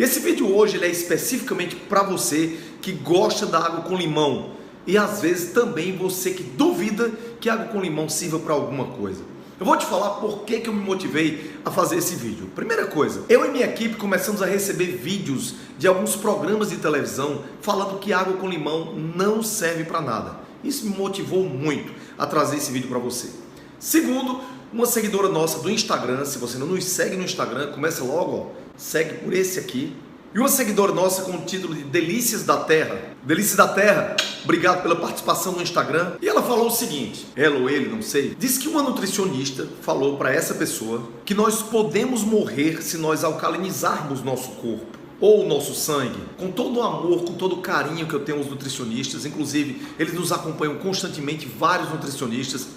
Esse vídeo hoje ele é especificamente para você que gosta da água com limão e às vezes também você que duvida que água com limão sirva para alguma coisa. Eu vou te falar por que eu me motivei a fazer esse vídeo. Primeira coisa, eu e minha equipe começamos a receber vídeos de alguns programas de televisão falando que água com limão não serve para nada. Isso me motivou muito a trazer esse vídeo para você. Segundo, uma seguidora nossa do Instagram, se você não nos segue no Instagram, começa logo, ó, segue por esse aqui. E uma seguidora nossa com o título de Delícias da Terra. Delícias da Terra, obrigado pela participação no Instagram. E ela falou o seguinte, ela ou ele, não sei, diz que uma nutricionista falou para essa pessoa que nós podemos morrer se nós alcalinizarmos nosso corpo ou nosso sangue. Com todo o amor, com todo o carinho que eu tenho aos nutricionistas, inclusive eles nos acompanham constantemente, vários nutricionistas.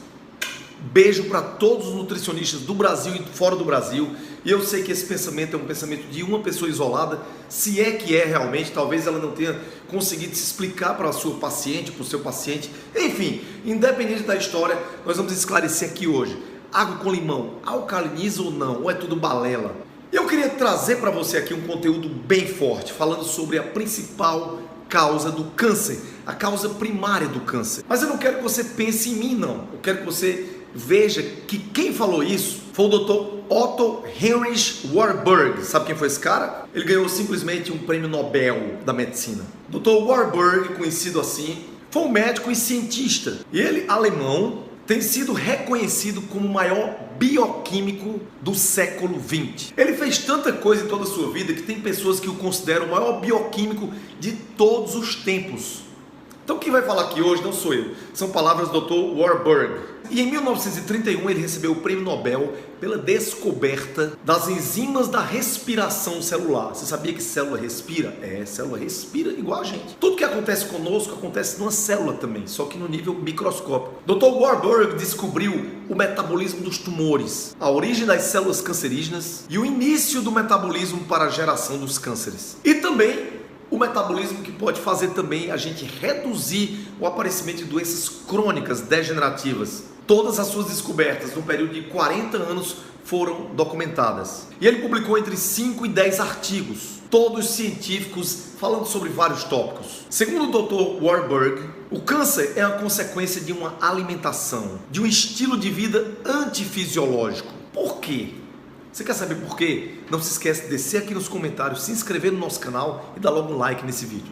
Beijo para todos os nutricionistas do Brasil e fora do Brasil. E eu sei que esse pensamento é um pensamento de uma pessoa isolada, se é que é realmente, talvez ela não tenha conseguido se explicar para a sua paciente, para o seu paciente. Enfim, independente da história, nós vamos esclarecer aqui hoje. Água com limão, alcaliniza ou não? Ou é tudo balela? Eu queria trazer para você aqui um conteúdo bem forte, falando sobre a principal causa do câncer, a causa primária do câncer. Mas eu não quero que você pense em mim, não. Eu quero que você veja que quem falou isso foi o Dr. Otto Heinrich Warburg. Sabe quem foi esse cara? Ele ganhou simplesmente um prêmio Nobel da medicina. Dr. Warburg, conhecido assim, foi um médico e cientista. E ele, alemão, tem sido reconhecido como o maior bioquímico do século XX. Ele fez tanta coisa em toda a sua vida que tem pessoas que o consideram o maior bioquímico de todos os tempos. Então quem vai falar aqui hoje não sou eu, são palavras do Dr. Warburg. E em 1931 ele recebeu o prêmio Nobel pela descoberta das enzimas da respiração celular. Você sabia que célula respira? É, célula respira igual a gente. Tudo que acontece conosco acontece numa célula também, só que no nível microscópico. Dr. Warburg descobriu o metabolismo dos tumores, a origem das células cancerígenas e o início do metabolismo para a geração dos cânceres. E também o metabolismo que pode fazer também a gente reduzir o aparecimento de doenças crônicas degenerativas. Todas as suas descobertas no período de 40 anos foram documentadas. E ele publicou entre 5 e 10 artigos, todos científicos, falando sobre vários tópicos. Segundo o Dr. Warburg, o câncer é a consequência de uma alimentação, de um estilo de vida antifisiológico. Por quê? Você quer saber por quê? Não se esquece de descer aqui nos comentários, se inscrever no nosso canal e dar logo um like nesse vídeo.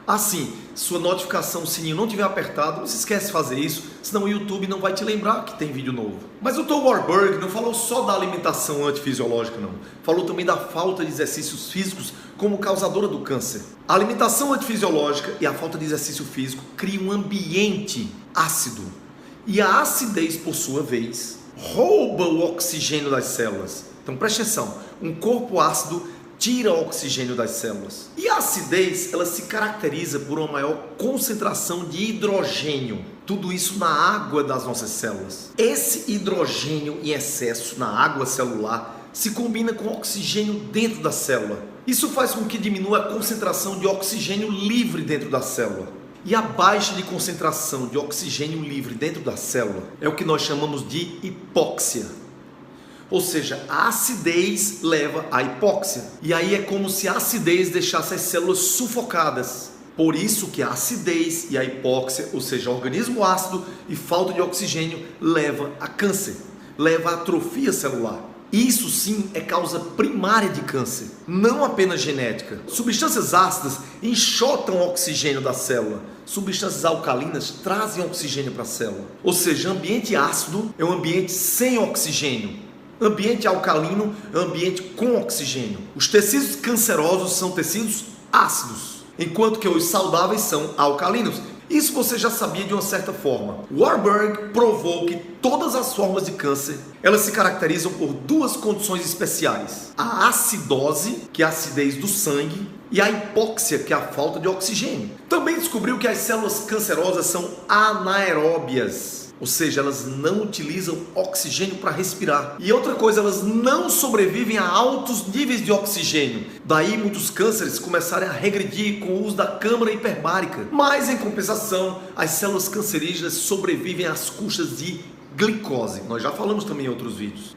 Assim, sua notificação, o sininho não tiver apertado, não se esquece de fazer isso, senão o YouTube não vai te lembrar que tem vídeo novo. Mas o Dr. Warburg não falou só da alimentação antifisiológica não, falou também da falta de exercícios físicos como causadora do câncer. A alimentação antifisiológica e a falta de exercício físico criam um ambiente ácido. E a acidez, por sua vez, rouba o oxigênio das células. Então preste atenção, um corpo ácido tira o oxigênio das células. E a acidez, ela se caracteriza por uma maior concentração de hidrogênio. Tudo isso na água das nossas células. Esse hidrogênio em excesso na água celular se combina com oxigênio dentro da célula. Isso faz com que diminua a concentração de oxigênio livre dentro da célula. E a baixa de concentração de oxigênio livre dentro da célula é o que nós chamamos de hipóxia. Ou seja, a acidez leva à hipóxia. E aí é como se a acidez deixasse as células sufocadas. Por isso que a acidez e a hipóxia, ou seja, organismo ácido e falta de oxigênio, leva a câncer, leva a atrofia celular. Isso sim é causa primária de câncer, não apenas genética. Substâncias ácidas enxotam o oxigênio da célula. Substâncias alcalinas trazem oxigênio para a célula. Ou seja, ambiente ácido é um ambiente sem oxigênio. Ambiente alcalino é um ambiente com oxigênio. Os tecidos cancerosos são tecidos ácidos, enquanto que os saudáveis são alcalinos. Isso você já sabia de uma certa forma. Warburg provou que todas as formas de câncer, elas se caracterizam por duas condições especiais. A acidose, que é a acidez do sangue, e a hipóxia, que é a falta de oxigênio. Também descobriu que as células cancerosas são anaeróbias. Ou seja, elas não utilizam oxigênio para respirar. E outra coisa, elas não sobrevivem a altos níveis de oxigênio. Daí muitos cânceres começarem a regredir com o uso da câmara hiperbárica. Mas em compensação, as células cancerígenas sobrevivem às custas de glicose. Nós já falamos também em outros vídeos.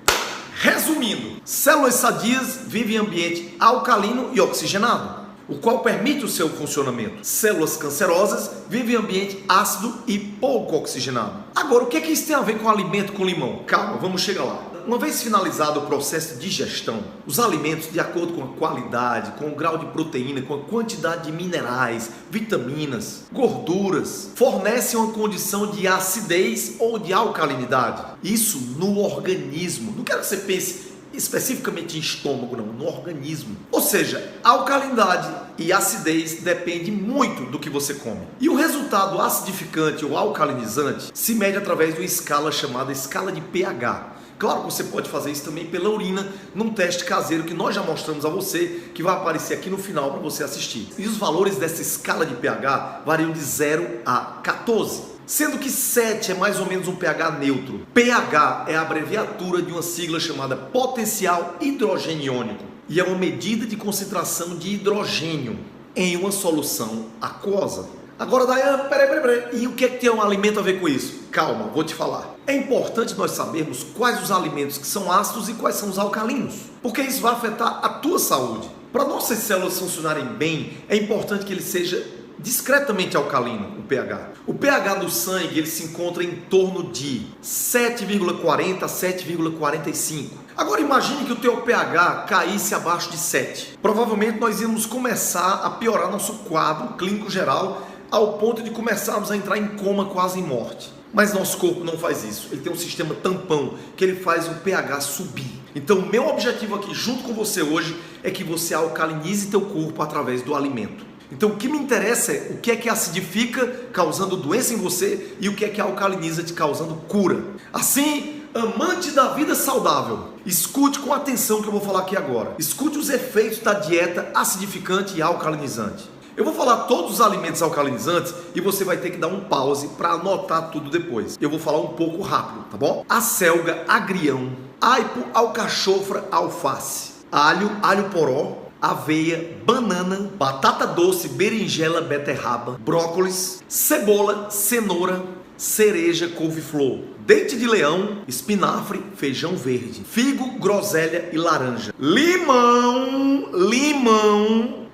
Resumindo, células sadias vivem em ambiente alcalino e oxigenado, o qual permite o seu funcionamento. Células cancerosas vivem em ambiente ácido e pouco oxigenado. Agora, o que é que isso tem a ver com alimento com limão? Calma, vamos chegar lá. Uma vez finalizado o processo de digestão, os alimentos, de acordo com a qualidade, com o grau de proteína, com a quantidade de minerais, vitaminas, gorduras, fornecem uma condição de acidez ou de alcalinidade. Isso no organismo. Não quero que você pense especificamente em estômago, não, no organismo. Ou seja, a alcalinidade e acidez depende muito do que você come. E o resultado acidificante ou alcalinizante se mede através de uma escala chamada escala de pH. Claro que você pode fazer isso também pela urina, num teste caseiro que nós já mostramos a você, que vai aparecer aqui no final para você assistir. E os valores dessa escala de pH variam de 0 a 14, sendo que 7 é mais ou menos um pH neutro. pH é a abreviatura de uma sigla chamada potencial hidrogeniônico e é uma medida de concentração de hidrogênio em uma solução aquosa. Agora, Daiane, peraí. E o que é que tem um alimento a ver com isso? Calma, vou te falar. É importante nós sabermos quais os alimentos que são ácidos e quais são os alcalinos, porque isso vai afetar a tua saúde. Para nossas células funcionarem bem, é importante que ele seja discretamente alcalino, o pH. O pH do sangue ele se encontra em torno de 7,40 a 7,45. Agora imagine que o teu pH caísse abaixo de 7. Provavelmente nós íamos começar a piorar nosso quadro clínico geral ao ponto de começarmos a entrar em coma, quase em morte. Mas nosso corpo não faz isso. Ele tem um sistema tampão que ele faz o pH subir. Então, o meu objetivo aqui junto com você hoje é que você alcalinize teu corpo através do alimento. Então, o que me interessa é o que é que acidifica, causando doença em você, e o que é que alcaliniza, te causando cura. Assim, amante da vida saudável, escute com atenção o que eu vou falar aqui agora. Escute os efeitos da dieta acidificante e alcalinizante. Eu vou falar todos os alimentos alcalinizantes e você vai ter que dar um pause para anotar tudo depois. Eu vou falar um pouco rápido, tá bom? Acelga, agrião, aipo, alcachofra, alface, alho poró, aveia, banana, batata doce, berinjela, beterraba, brócolis, cebola, cenoura, cereja, couve-flor, dente de leão, espinafre, feijão verde, figo, groselha e laranja, limão,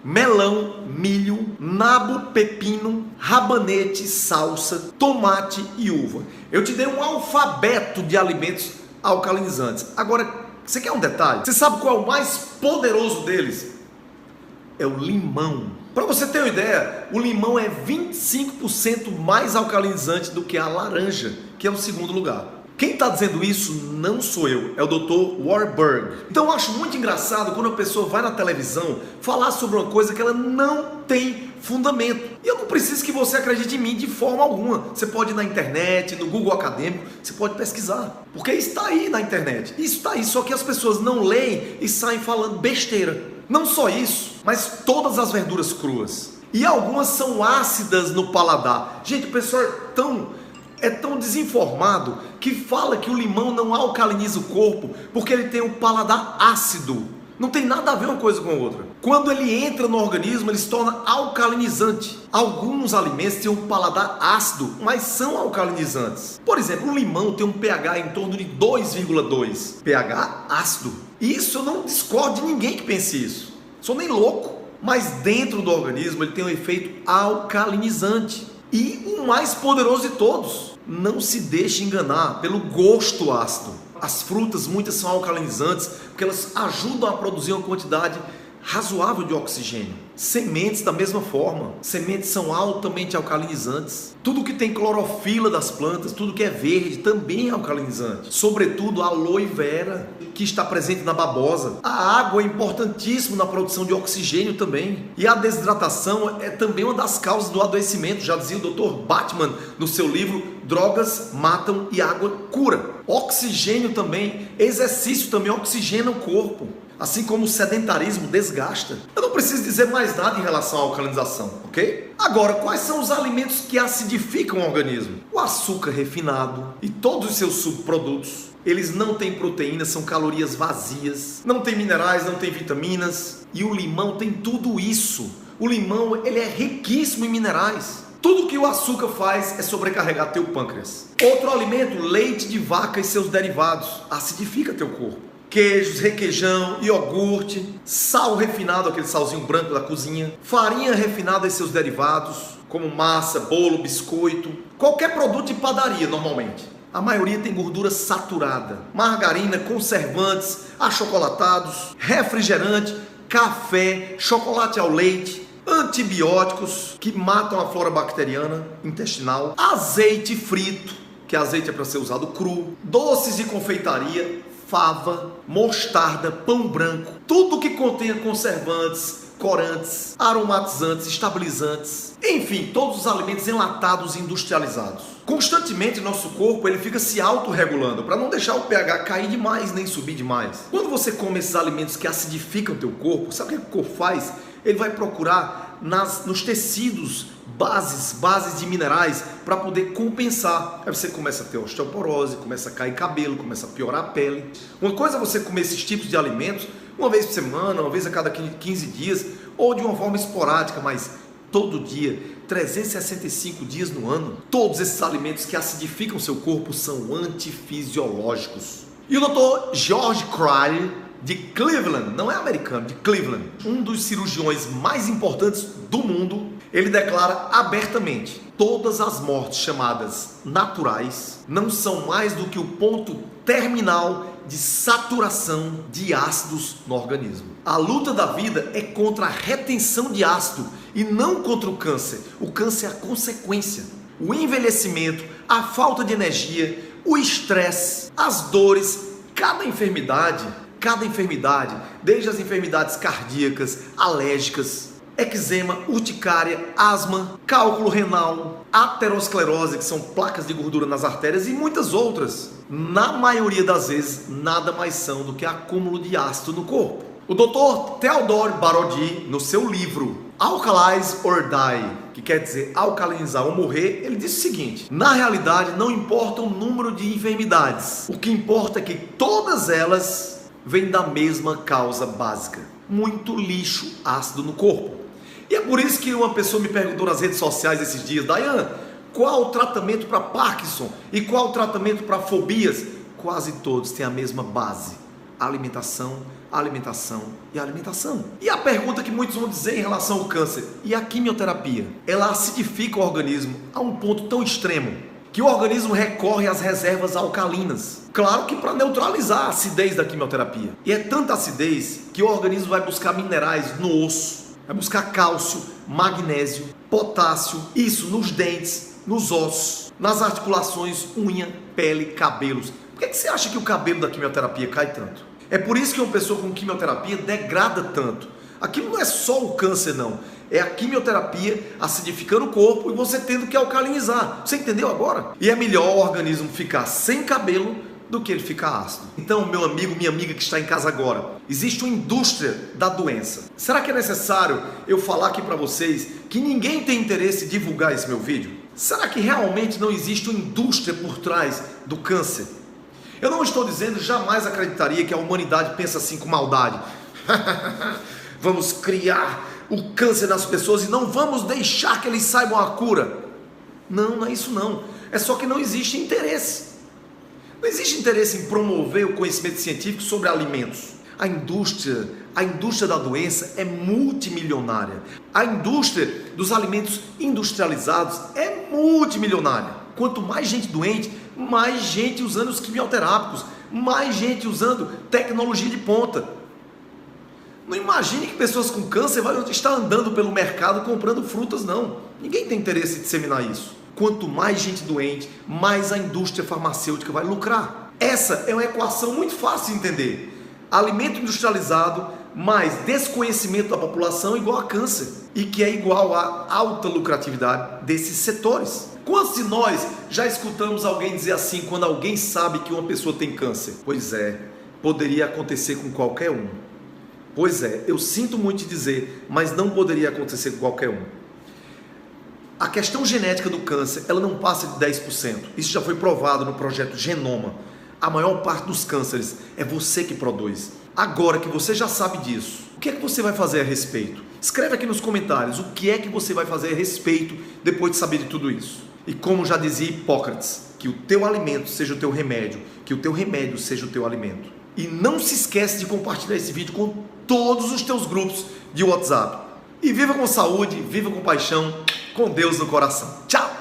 melão, milho, nabo, pepino, rabanete, salsa, tomate e uva. Eu te dei um alfabeto de alimentos alcalinizantes. Agora, você quer um detalhe? Você sabe qual é o mais poderoso deles? É o limão. Para você ter uma ideia, o limão é 25% mais alcalinizante do que a laranja, que é o segundo lugar. Quem está dizendo isso não sou eu, é o Dr. Warburg. Então eu acho muito engraçado quando a pessoa vai na televisão falar sobre uma coisa que ela não tem fundamento. E eu não preciso que você acredite em mim de forma alguma. Você pode ir na internet, no Google Acadêmico, você pode pesquisar. Porque isso está aí na internet. Isso está aí, só que as pessoas não leem e saem falando besteira. Não só isso, mas todas as verduras cruas. E algumas são ácidas no paladar. Gente, o pessoal é tão desinformado que fala que o limão não alcaliniza o corpo porque ele tem um paladar ácido. Não tem nada a ver uma coisa com a outra. Quando ele entra no organismo, ele se torna alcalinizante. Alguns alimentos têm um paladar ácido, mas são alcalinizantes. Por exemplo, o limão tem um pH em torno de 2,2. pH ácido. Isso eu não discordo de ninguém que pense isso. Sou nem louco. Mas dentro do organismo ele tem um efeito alcalinizante. E o mais poderoso de todos, não se deixe enganar pelo gosto ácido. As frutas, muitas são alcalinizantes, porque elas ajudam a produzir uma quantidade razoável de oxigênio. Sementes da mesma forma. Sementes são altamente alcalinizantes. Tudo que tem clorofila das plantas, tudo que é verde, também é alcalinizante. Sobretudo a aloe vera, que está presente na babosa. A água é importantíssima na produção de oxigênio também. E a desidratação é também uma das causas do adoecimento, já dizia o Dr. Batman no seu livro Drogas Matam e Água Cura. Oxigênio também, exercício também oxigena o corpo. Assim como o sedentarismo desgasta. Eu não preciso dizer mais nada em relação à alcalinização, ok? Agora, quais são os alimentos que acidificam o organismo? O açúcar refinado e todos os seus subprodutos. Eles não têm proteínas, são calorias vazias. Não tem minerais, não tem vitaminas. E o limão tem tudo isso. O limão, ele é riquíssimo em minerais. Tudo que o açúcar faz é sobrecarregar teu pâncreas. Outro alimento, leite de vaca e seus derivados, acidifica teu corpo. queijos, requeijão, iogurte, sal refinado, aquele salzinho branco da cozinha, farinha refinada e seus derivados, como massa, bolo, biscoito, qualquer produto de padaria normalmente. A maioria tem gordura saturada, margarina, conservantes, achocolatados, refrigerante, café, chocolate ao leite, antibióticos que matam a flora bacteriana intestinal, azeite frito, que azeite é para ser usado cru, doces de confeitaria, fava, mostarda, pão branco, tudo que contenha conservantes, corantes, aromatizantes, estabilizantes, enfim, todos os alimentos enlatados e industrializados. Constantemente nosso corpo ele fica se autorregulando para não deixar o pH cair demais nem subir demais. Quando você come esses alimentos que acidificam o teu corpo, sabe o que o corpo faz? Ele vai procurar nos tecidos bases de minerais para poder compensar. Aí você começa a ter osteoporose, começa a cair cabelo, começa a piorar a pele. Uma coisa é você comer esses tipos de alimentos uma vez por semana, uma vez a cada 15 dias, ou de uma forma esporádica, mas todo dia, 365 dias no ano. Todos esses alimentos que acidificam seu corpo são antifisiológicos. E o Dr. George Cryer, de Cleveland, não é americano, de Cleveland, um dos cirurgiões mais importantes do mundo, ele declara abertamente: todas as mortes chamadas naturais não são mais do que o ponto terminal de saturação de ácidos no organismo. A luta da vida é contra a retenção de ácido e não contra o câncer. O câncer é a consequência. O envelhecimento, a falta de energia, o estresse, as dores, cada enfermidade, desde as enfermidades cardíacas, alérgicas, eczema, urticária, asma, cálculo renal, aterosclerose, que são placas de gordura nas artérias, e muitas outras, na maioria das vezes, nada mais são do que acúmulo de ácido no corpo. O Dr. Theodore Barodi, no seu livro Alkalize or Die, que quer dizer alcalinizar ou morrer, ele diz o seguinte: na realidade não importa o número de enfermidades, o que importa é que todas elas vêm da mesma causa básica: muito lixo ácido no corpo. E é por isso que uma pessoa me perguntou nas redes sociais esses dias: Dayan, qual o tratamento para Parkinson e qual o tratamento para fobias? Quase todos têm a mesma base: alimentação, alimentação e alimentação. E a pergunta que muitos vão dizer em relação ao câncer: e a quimioterapia? Ela acidifica o organismo a um ponto tão extremo que o organismo recorre às reservas alcalinas. Claro que para neutralizar a acidez da quimioterapia. E é tanta acidez que o organismo vai buscar minerais no osso, vai buscar cálcio, magnésio, potássio, isso nos dentes, nos ossos, nas articulações, unha, pele, cabelos. Por que você acha que o cabelo da quimioterapia cai tanto? É por isso que uma pessoa com quimioterapia degrada tanto. Aquilo não é só o câncer, não. É a quimioterapia acidificando o corpo e você tendo que alcalinizar. Você entendeu agora? E é melhor o organismo ficar sem cabelo do que ele ficar ácido. Então, meu amigo, minha amiga que está em casa agora, existe uma indústria da doença. Será que é necessário eu falar aqui para vocês que ninguém tem interesse em divulgar esse meu vídeo? Será que realmente não existe uma indústria por trás do câncer? Eu não estou dizendo, jamais acreditaria que a humanidade pensa assim com maldade. Vamos criar o câncer nas pessoas e não vamos deixar que eles saibam a cura. Não, não é isso não. É só que não existe interesse. Não existe interesse em promover o conhecimento científico sobre alimentos. A indústria da doença é multimilionária. A indústria dos alimentos industrializados é multimilionária. Quanto mais gente doente, mais gente usando os quimioterápicos, mais gente usando tecnologia de ponta. Não imagine que pessoas com câncer vão estar andando pelo mercado comprando frutas, não. Ninguém tem interesse em disseminar isso. Quanto mais gente doente, mais a indústria farmacêutica vai lucrar. Essa é uma equação muito fácil de entender. Alimento industrializado mais desconhecimento da população igual a câncer, e que é igual a alta lucratividade desses setores. Quantos de nós já escutamos alguém dizer assim quando alguém sabe que uma pessoa tem câncer? Pois é, poderia acontecer com qualquer um. Pois é, eu sinto muito te dizer, mas não poderia acontecer com qualquer um. A questão genética do câncer, ela não passa de 10%. Isso já foi provado no projeto Genoma. A maior parte dos cânceres é você que produz. Agora que você já sabe disso, o que é que você vai fazer a respeito? Escreve aqui nos comentários o que é que você vai fazer a respeito depois de saber de tudo isso. E como já dizia Hipócrates, que o teu alimento seja o teu remédio, que o teu remédio seja o teu alimento. E não se esquece de compartilhar esse vídeo com todos os teus grupos de WhatsApp. E viva com saúde, viva com paixão, com Deus no coração. Tchau!